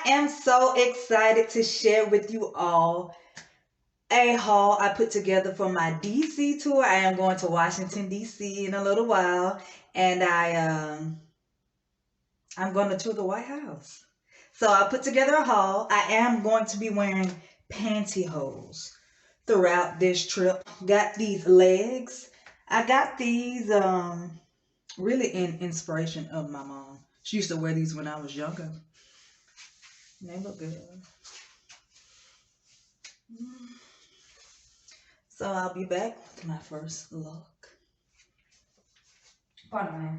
am so excited to share with you all a haul I put together for my DC tour. I am going to Washington DC in a little while, and I'm going to tour the White House. So I put together a haul. I am going to be wearing pantyhose throughout this trip. Got these legs. I got these really in inspiration of my mom. She used to wear these when I was younger. They look good. So I'll be back with my first look. Pardon me.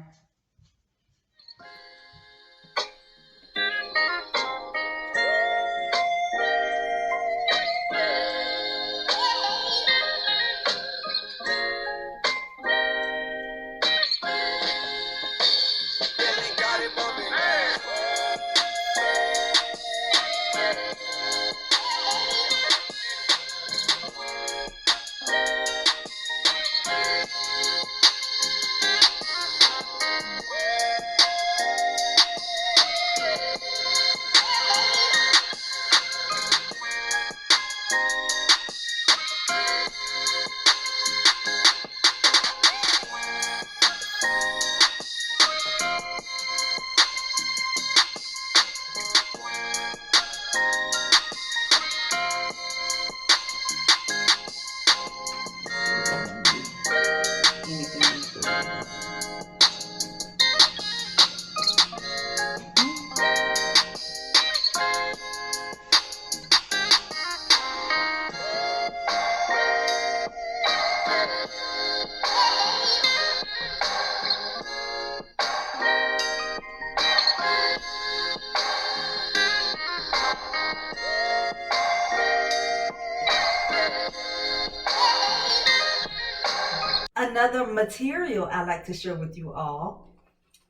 Another material I like to share with you all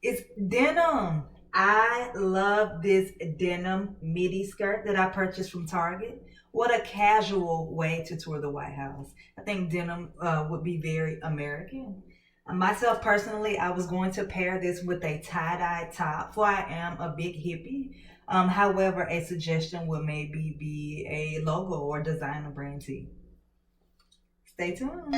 is denim. I love this denim midi skirt that I purchased from Target. What a casual way to tour the White House. I think denim would be very American. Myself personally, I was going to pair this with a tie-dye top, for I am a big hippie. However, a suggestion would maybe be a logo or designer brand tee. Stay tuned.